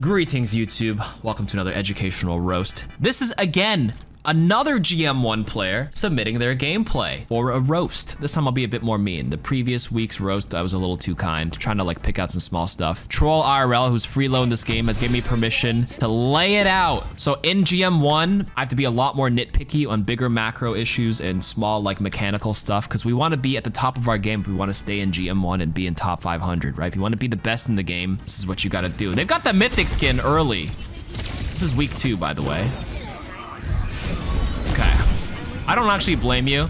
Greetings, YouTube. Welcome to another educational roast. This is, again, another GM1 player submitting their gameplay for a roast. This time I'll be a bit more mean. The previous week's roast, I was a little too kind, trying to like pick out some small stuff. Troll IRL, who's freelo in this game, has given me permission to lay it out. So in GM1, I have to be a lot more nitpicky on bigger macro issues and small like mechanical stuff, because we want to be at the top of our game if we want to stay in GM1 and be in top 500, right? If you want to be the best in the game, this is what you got to do. They've got the mythic skin early. This is week 2, by the way. I don't actually blame you.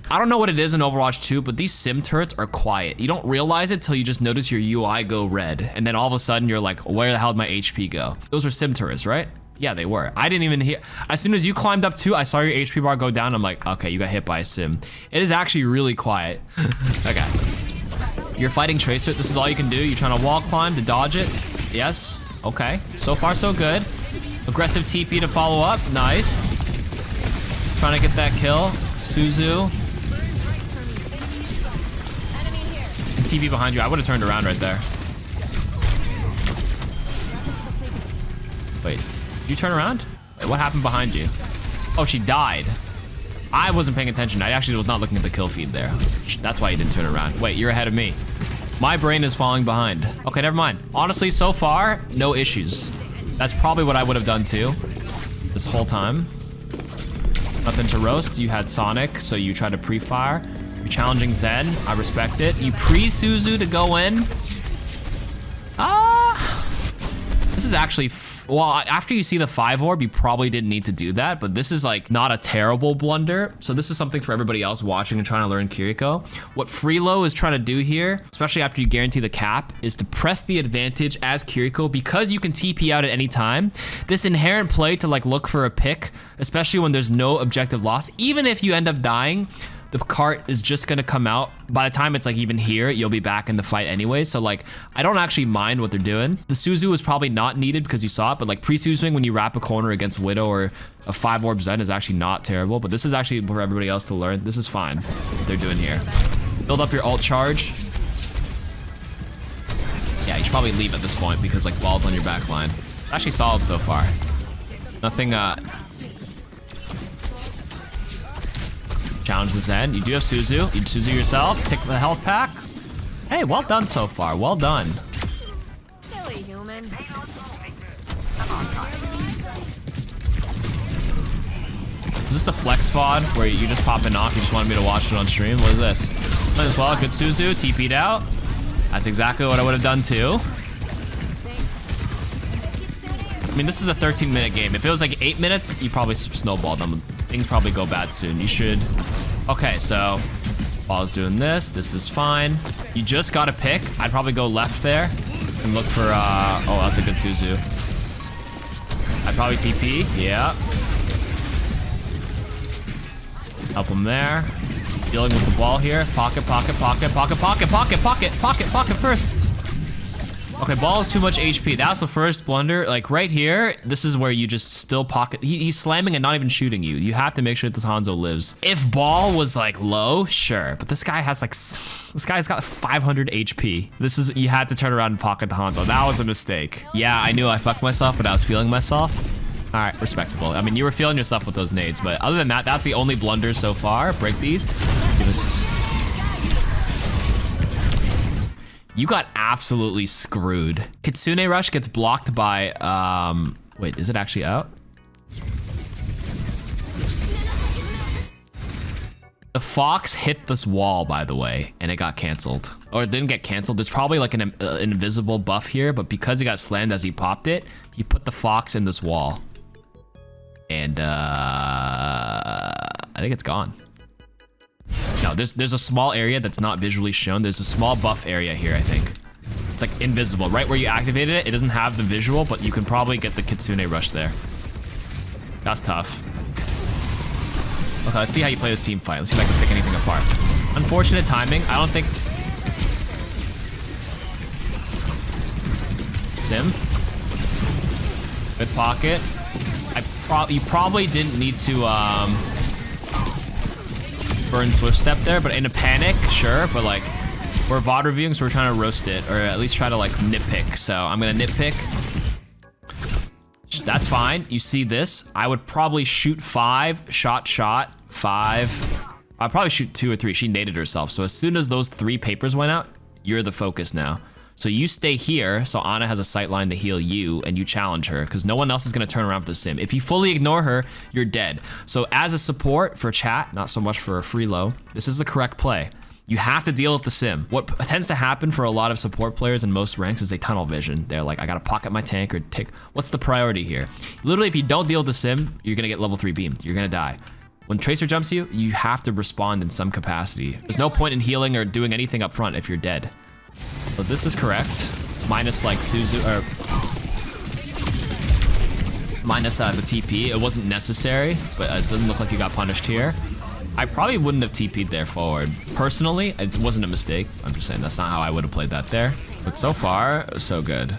I don't know what it is in Overwatch 2, but these sim turrets are quiet. You don't realize it till you just notice your UI go red. And then all of a sudden you're like, where the hell did my HP go? Those were sim turrets, right? Yeah, they were. I didn't even hear. As soon as you climbed up too, I saw your HP bar go down. I'm like, okay, you got hit by a sim. It is actually really quiet. Okay. You're fighting Tracer. This is all you can do. You're trying to wall climb to dodge it. Yes. Okay. So far, so good. Aggressive TP to follow up. Nice. Trying to get that kill. Suzu. There's TV behind you. I would have turned around right there. Wait, did you turn around? Wait, what happened behind you? Oh, she died. I wasn't paying attention. I actually was not looking at the kill feed there. That's why you didn't turn around. Wait, you're ahead of me. My brain is falling behind. Okay, never mind. Honestly, so far, no issues. That's probably what I would have done too this whole time. Nothing to roast. You had Sonic, so you tried to pre-fire. You're challenging Zen. I respect it. You pre-Suzu to go in. This is actually... well, after you see the 5 orb, you probably didn't need to do that, but this is like not a terrible blunder. So this is something for everybody else watching and trying to learn Kiriko. What freelo is trying to do here, especially after you guarantee the cap, is to press the advantage as Kiriko because you can TP out at any time. This inherent play to like look for a pick, especially when there's no objective loss, even if you end up dying, the cart is just gonna come out. By the time it's like even here, you'll be back in the fight anyway. So like, I don't actually mind what they're doing. The Suzu is probably not needed because you saw it, but like pre-Suzuing when you wrap a corner against Widow or a 5 orb Zen is actually not terrible, but this is actually for everybody else to learn. This is fine, what they're doing here. Build up your ult charge. Yeah, you should probably leave at this point because like ball's on your back line. Actually solid so far. Nothing, challenge the Zen. You do have Suzu. You Suzu yourself. Take the health pack. Hey, well done so far. Well done. Silly human. Is this a flex VOD where you just popping off? You just wanted me to watch it on stream? What is this? Might as well. Good Suzu. TP'd out. That's exactly what I would have done too. I mean, this is a 13-minute game. If it was like 8 minutes, you probably snowballed them. Things probably go bad soon. You should... Okay, so... Ball's doing this. This is fine. You just got to pick. I'd probably go left there and look for... Oh, that's a good Suzu. I'd probably TP. Yeah. Help him there. Dealing with the ball here. Pocket, pocket, pocket, pocket, pocket, pocket, pocket, pocket, pocket first. Okay, ball is too much HP. That's the first blunder. Like right here, this is where you just still pocket. He's slamming and not even shooting you. You have to make sure that this Hanzo lives. If ball was like low, sure. But this guy has like, this guy's got 500 HP. This is, you had to turn around and pocket the Hanzo. That was a mistake. Yeah, I knew I fucked myself, but I was feeling myself. All right, respectable. I mean, you were feeling yourself with those nades, but other than that, that's the only blunder so far. Break these. Give us... You got absolutely screwed. Kitsune Rush gets blocked by, wait, is it actually out? The Fox hit this wall, by the way, and it got canceled. Or it didn't get canceled. There's probably like an invisible buff here, but because he got slammed as he popped it, he put the Fox in this wall. And, I think it's gone. No, there's a small area that's not visually shown. There's a small buff area here, I think. It's like invisible. Right where you activated it, it doesn't have the visual, but you can probably get the Kitsune Rush there. That's tough. Okay, let's see how you play this team fight. Let's see if I can pick anything apart. Unfortunate timing. I don't think... Sim. Good pocket. You probably didn't need to, burn Swift Step there, but in a panic, sure, but like, we're VOD reviewing, so we're trying to roast it, or at least try to like nitpick. So I'm gonna nitpick. damage. That's fine. You see this? I would probably shoot 5, shot, 5. I'd probably shoot 2 or 3. She naded herself. So as soon as those 3 papers went out, you're the focus now. So you stay here, so Ana has a sight line to heal you, and you challenge her, because no one else is going to turn around for the sim. If you fully ignore her, you're dead. So as a support for chat, not so much for a free low, this is the correct play. You have to deal with the sim. What tends to happen for a lot of support players in most ranks is they tunnel vision. They're like, I got to pocket my tank or take... What's the priority here? Literally, if you don't deal with the sim, you're going to get level 3 beamed. You're going to die. When Tracer jumps you, you have to respond in some capacity. There's no point in healing or doing anything up front if you're dead. So this is correct. Minus like Suzu, or minus the TP. It wasn't necessary, but it doesn't look like you got punished here. I probably wouldn't have TP'd there forward. Personally, it wasn't a mistake. I'm just saying that's not how I would have played that there. But so far, so good.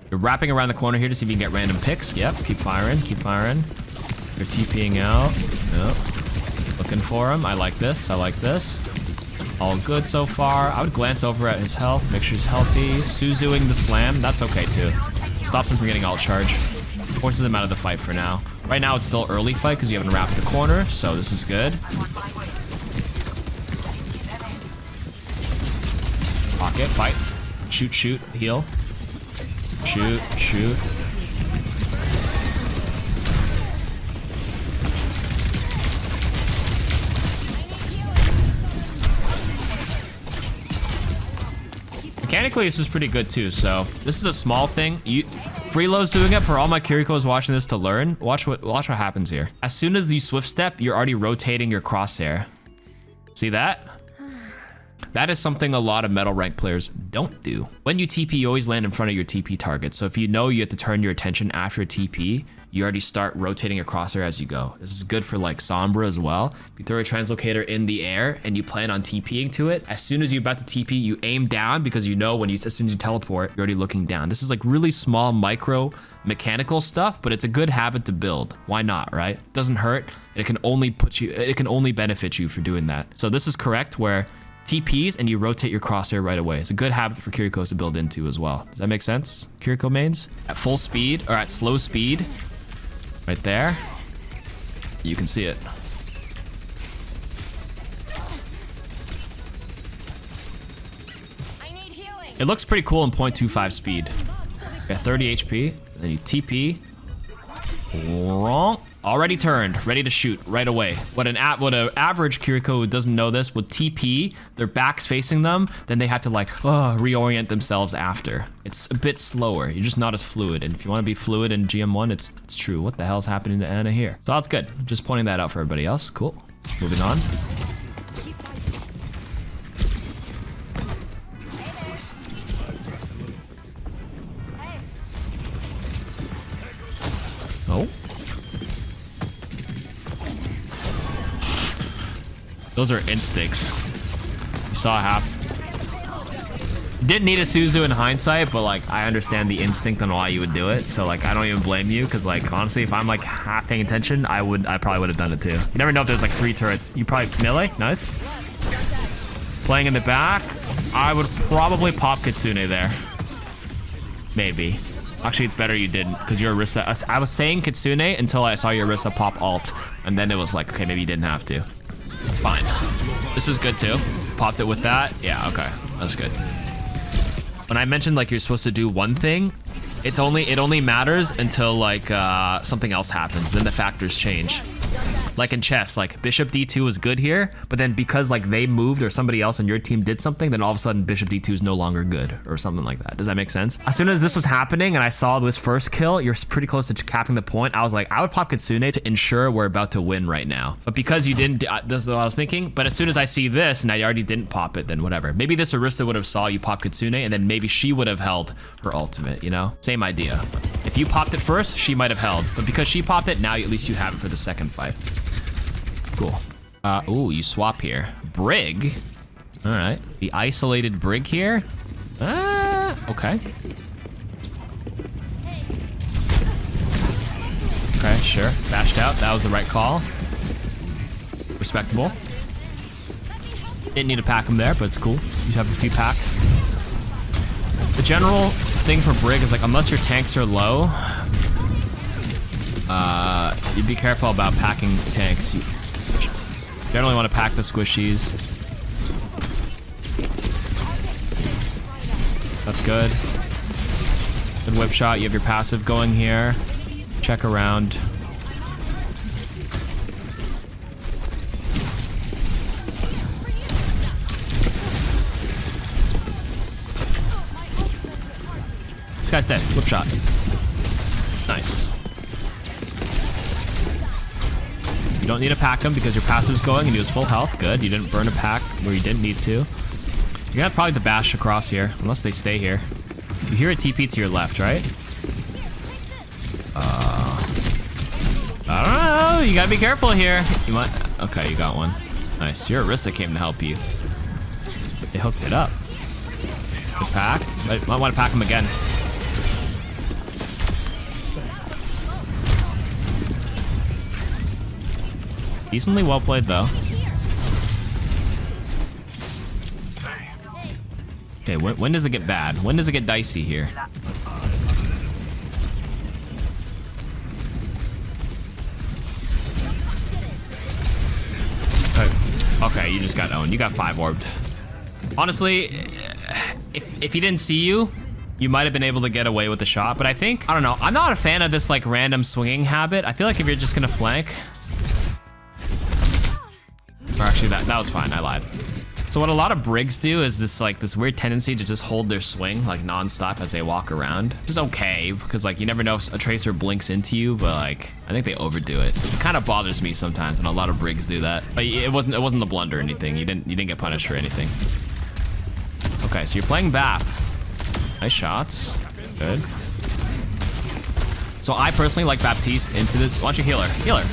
You're wrapping around the corner here to see if you can get random picks. Yep, keep firing, keep firing. You're TPing out. Yep. Looking for him. I like this, I like this. All good so far. I would glance over at his health, make sure he's healthy. Suzuing the slam, that's okay too. Stops him from getting ult charge. Forces him out of the fight for now. Right now it's still early fight because you haven't wrapped the corner, so this is good. Pocket, fight. Shoot, shoot, heal. Shoot, shoot. Mechanically, this is pretty good too, so this is a small thing. Freelo's doing it. For all my Kirikos watching this to learn, watch what happens here. As soon as you swift step, you're already rotating your crosshair. See that? That is something a lot of metal rank players don't do. When you TP, you always land in front of your TP target. So if you know you have to turn your attention after a TP, you already start rotating your crosshair as you go. This is good for like Sombra as well. If you throw a translocator in the air and you plan on TPing to it, as soon as you're about to TP, you aim down because you know as soon as you teleport, you're already looking down. This is like really small micro mechanical stuff, but it's a good habit to build. Why not, right? It doesn't hurt. It can only benefit you for doing that. So this is correct where TPs and you rotate your crosshair right away. It's a good habit for Kirikos to build into as well. Does that make sense, Kiriko mains? At full speed or at slow speed, right there, you can see it. It looks pretty cool in 0.25 speed. Got 30 HP, and then you TP. Wrong. Already turned, ready to shoot right away. What an average Kiriko who doesn't know this would TP, their back's facing them, then they have to like reorient themselves after. It's a bit slower. You're just not as fluid. And if you want to be fluid in GM1, it's true. What the hell's happening to Ana here? So that's good. Just pointing that out for everybody else. Cool. Moving on. Oh. Those are instincts. You saw half. Didn't need a Suzu in hindsight, but like I understand the instinct on why you would do it. So like I don't even blame you, because like honestly, if I'm like half paying attention, I probably would have done it too. You never know if there's like 3 turrets. You probably melee, nice. Playing in the back, I would probably pop Kitsune there. Maybe. Actually, it's better you didn't, because your Orisa. I was saying Kitsune until I saw your Orisa pop alt, and then it was like, okay, maybe you didn't have to. It's fine. This is good too. Popped it with that. Yeah, okay. That's good. When I mentioned like you're supposed to do one thing, it only matters until like something else happens. Then the factors change. Like in chess, like Bishop D2 is good here, but then because like they moved or somebody else on your team did something, then all of a sudden Bishop D2 is no longer good or something like that. Does that make sense? As soon as this was happening and I saw this first kill, you're pretty close to capping the point. I was like, I would pop Kitsune to ensure we're about to win right now. But because you didn't, this is what I was thinking. But as soon as I see this and I already didn't pop it, then whatever. Maybe this Orisa would have saw you pop Kitsune and then maybe she would have held her ultimate, you know? Same idea. If you popped it first, she might have held. But because she popped it, now at least you have it for the second fight. Cool. Ooh, you swap here. Brig. All right. The isolated Brig here. Okay. Okay, sure. Bashed out. That was the right call. Respectable. Didn't need to pack him there, but it's cool. You have a few packs. The general thing for Brig is like, unless your tanks are low, You be careful about packing tanks. You generally want to pack the squishies. That's good. Good whip shot. You have your passive going here. Check around. This guy's dead. Whip shot. Nice. You don't need to pack him because your passive's going and he was full health. Good. You didn't burn a pack where you didn't need to. You're gonna have probably the bash across here, unless they stay here. You hear a TP to your left, right? I don't know. You gotta be careful here. You might. Okay, you got one. Nice. Your Orisa came to help you. They hooked it up. Good pack. Might want to pack him again. Decently well played, though. Okay, when does it get bad? When does it get dicey here? Okay, you just got owned. You got 5 orbed. Honestly, if he didn't see you, you might have been able to get away with the shot. But I think, I don't know. I'm not a fan of this like random swinging habit. I feel like if you're just gonna flank. Or actually, that was fine. I lied. So what a lot of Brigs do is this weird tendency to just hold their swing like non-stop as they walk around. Which is okay because like you never know if a tracer blinks into you, but like I think they overdo it. It kind of bothers me sometimes when a lot of Brigs do that. But it wasn't the blunder or anything. You didn't get punished for anything. Okay, so you're playing BAP. Nice shots. Good. So I personally like Baptiste into the. Why don't you heal her? Heal her.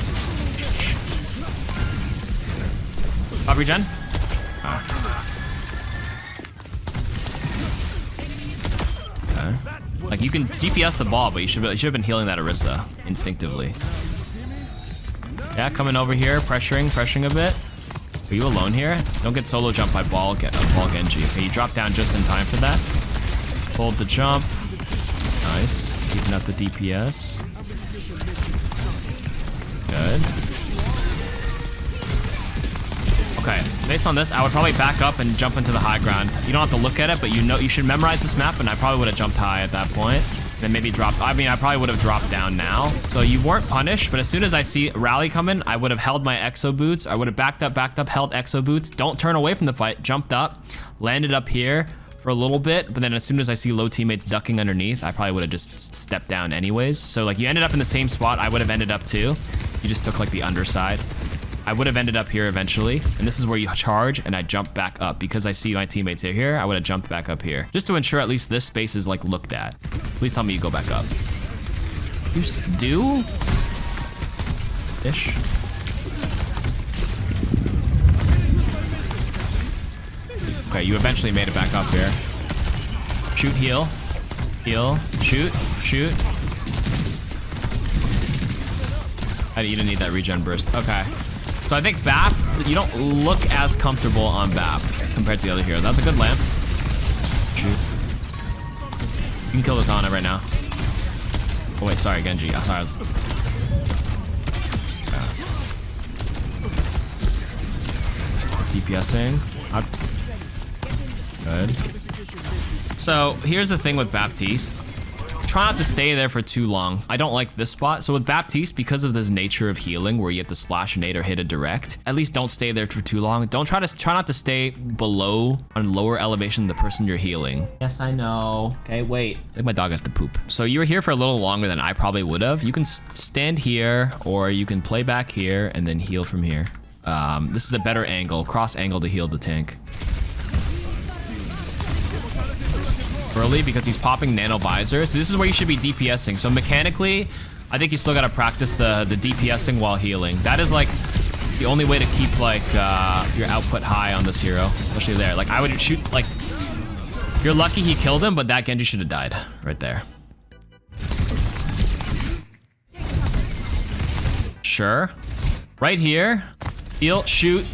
Up regen. Oh. Okay. Like you can DPS the ball, but you should have been healing that Orisa instinctively. Yeah, coming over here, pressuring a bit. Are you alone here? Don't get solo jumped by ball Genji. Okay, you drop down just in time for that. Hold the jump. Nice. Keeping up the DPS. Good. Okay, based on this, I would probably back up and jump into the high ground. You don't have to look at it, but you know you should memorize this map, and I probably would have jumped high at that point. Then maybe dropped. I mean, I probably would have dropped down now. So you weren't punished, but as soon as I see rally coming, I would have held my exo boots. I would have backed up, held exo boots. Don't turn away from the fight. Jumped up, landed up here for a little bit, but then as soon as I see low teammates ducking underneath, I probably would have just stepped down anyways. So like you ended up in the same spot I would have ended up too. You just took like the underside. I would have ended up here eventually, and this is where you charge, and I jump back up. Because I see my teammates are here, I would have jumped back up here. Just to ensure at least this space is like looked at. Please tell me you go back up. You do? Ish. Okay, you eventually made it back up here. Shoot, heal. Heal, shoot, shoot. You didn't need that regen burst. Okay. So I think BAP, you don't look as comfortable on BAP compared to the other hero. That's a good lamp. Shoot. You can kill this Ana right now. Oh wait, sorry, Genji. I'm sorry. DPSing. Good. So here's the thing with Baptiste. Try not to stay there for too long. I don't like this spot. So with Baptiste, because of this nature of healing where you have to splash a nade or hit a direct, at least don't stay there for too long. Don't try not to stay below on lower elevation than the person you're healing. Yes, I know. Okay, wait. I think my dog has to poop. So you were here for a little longer than I probably would have. You can stand here or you can play back here and then heal from here. This is a better angle, cross angle to heal the tank. Early because he's popping nano visor. So this is where you should be DPSing. So mechanically, I think you still gotta practice the DPSing while healing. That is like the only way to keep like your output high on this hero, especially there. Like I would shoot like, you're lucky he killed him, but that Genji should have died right there. Sure. Right here, heal, shoot,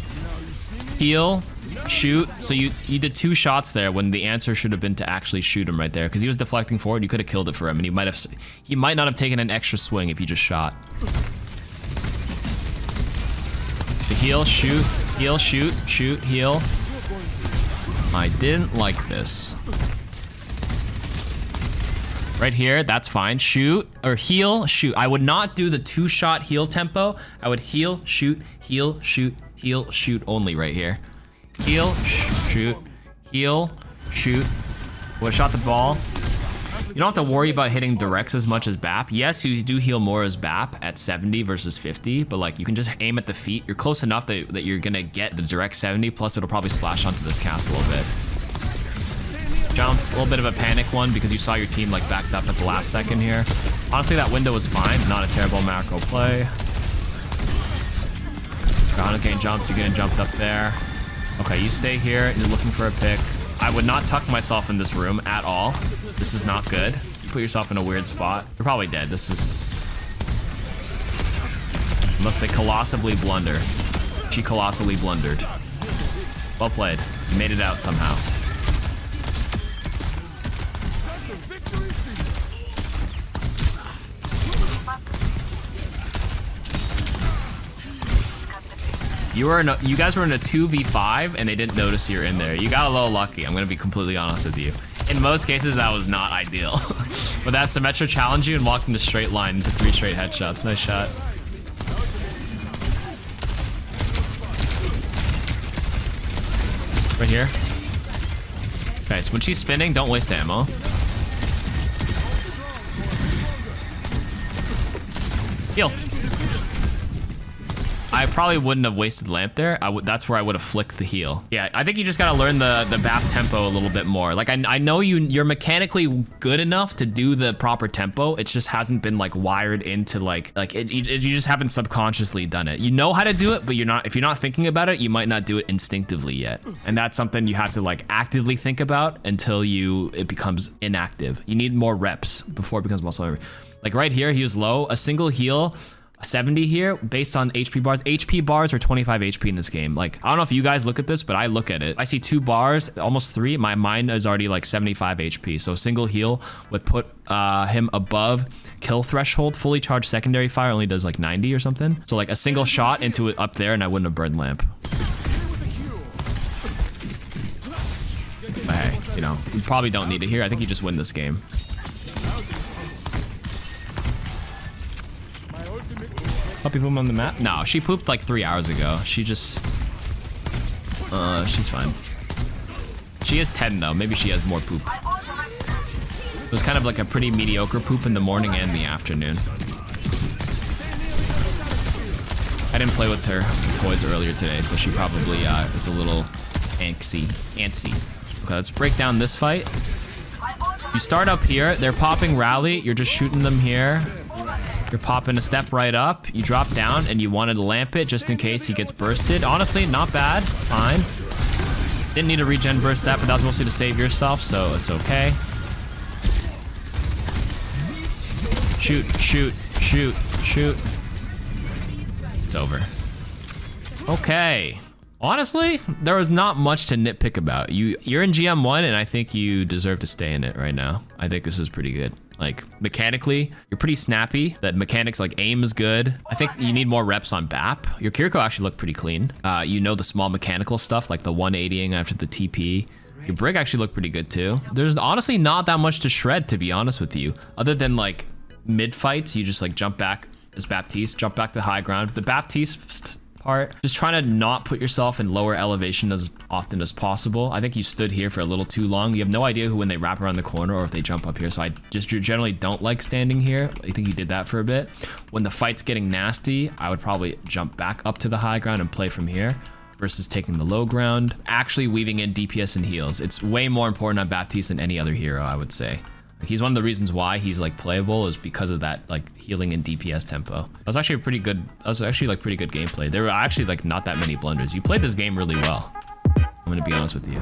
heal, Shoot. So you did 2 shots there when the answer should have been to actually shoot him right there, because he was deflecting forward. You could have killed it for him, and he might not have taken an extra swing if you just shot. The heal, shoot, heal, shoot, shoot, heal. I didn't like this. Right here, that's fine. Shoot or heal, shoot. I would not do the 2-shot heal tempo. I would heal, shoot, heal, shoot, heal, shoot only right here. Heal, shoot, heal, shoot. Would have shot the ball. You don't have to worry about hitting directs as much as BAP. Yes, you do heal more as BAP at 70 versus 50, but like you can just aim at the feet. You're close enough that you're gonna get the direct 70, plus it'll probably splash onto this cast a little bit. Jump, a little bit of a panic one because you saw your team like backed up at the last second here. Honestly, that window was fine. Not a terrible macro play. Ground getting jumped, you're getting jumped up there. Okay, you stay here and you're looking for a pick. I would not tuck myself in this room at all. This is not good. You put yourself in a weird spot. You're probably dead. This is... Unless they colossally blunder. She colossally blundered. Well played. You made it out somehow. You guys were in a 2v5 and they didn't notice you're in there. You got a little lucky. I'm gonna be completely honest with you. In most cases, that was not ideal. But that Symmetra challenged you and walked in a straight line into 3 straight headshots. Nice shot. Right here. Okay, so when she's spinning, don't waste ammo. Heal. I probably wouldn't have wasted lamp there. That's where I would have flicked the heal. Yeah, I think you just gotta learn the BAP tempo a little bit more. Like I know you're mechanically good enough to do the proper tempo. It just hasn't been like wired into you just haven't subconsciously done it. You know how to do it, but if you're not thinking about it, you might not do it instinctively yet. And that's something you have to like actively think about until it becomes inactive. You need more reps before it becomes muscle memory. Like right here, he was low. A single heal. 70 here based on HP bars. HP bars are 25 HP in this game. Like, I don't know if you guys look at this, but I look at it. I see 2 bars, almost 3. My mind is already like 75 HP. So a single heal would put him above kill threshold. Fully charged secondary fire only does like 90 or something. So like a single shot into it up there and I wouldn't have burned lamp. But hey, you know, you probably don't need it here. I think you just win this game. Puppy poop on the map? No, she pooped like 3 hours ago. She just... she's fine. She is 10 though. Maybe she has more poop. It was kind of like a pretty mediocre poop in the morning and the afternoon. I didn't play with her toys earlier today, so she probably is a little antsy. Okay, let's break down this fight. You start up here. They're popping rally. You're just shooting them here. You're popping a step right up. You drop down and you wanted to lamp it just in case he gets bursted. Honestly, not bad. Fine. Didn't need to regen burst that, but that was mostly to save yourself, so it's okay. Shoot, shoot, shoot, shoot. It's over. Okay. Honestly, there was not much to nitpick about. You're in GM1 and I think you deserve to stay in it right now. I think this is pretty good. Like mechanically, you're pretty snappy. That mechanics like aim is good. I think you need more reps on BAP. Your Kiriko actually looked pretty clean. You know the small mechanical stuff like the 180ing after the TP. Your Brig actually looked pretty good too. There's honestly not that much to shred, to be honest with you. Other than like mid fights, you just like jump back as Baptiste, jump back to high ground. The Baptiste part, just trying to not put yourself in lower elevation as often as possible. I think you stood here for a little too long. You have no idea when they wrap around the corner or if they jump up here. So I just generally don't like standing here. I think you did that for a bit. When the fight's getting nasty, I would probably jump back up to the high ground and play from here versus taking the low ground. Actually weaving in DPS and heals. It's way more important on Baptiste than any other hero, I would say. Like, he's one of the reasons why he's like playable is because of that like healing and DPS tempo. That was actually pretty good gameplay. There were actually like not that many blunders. You played this game really well. I'm gonna be honest with you.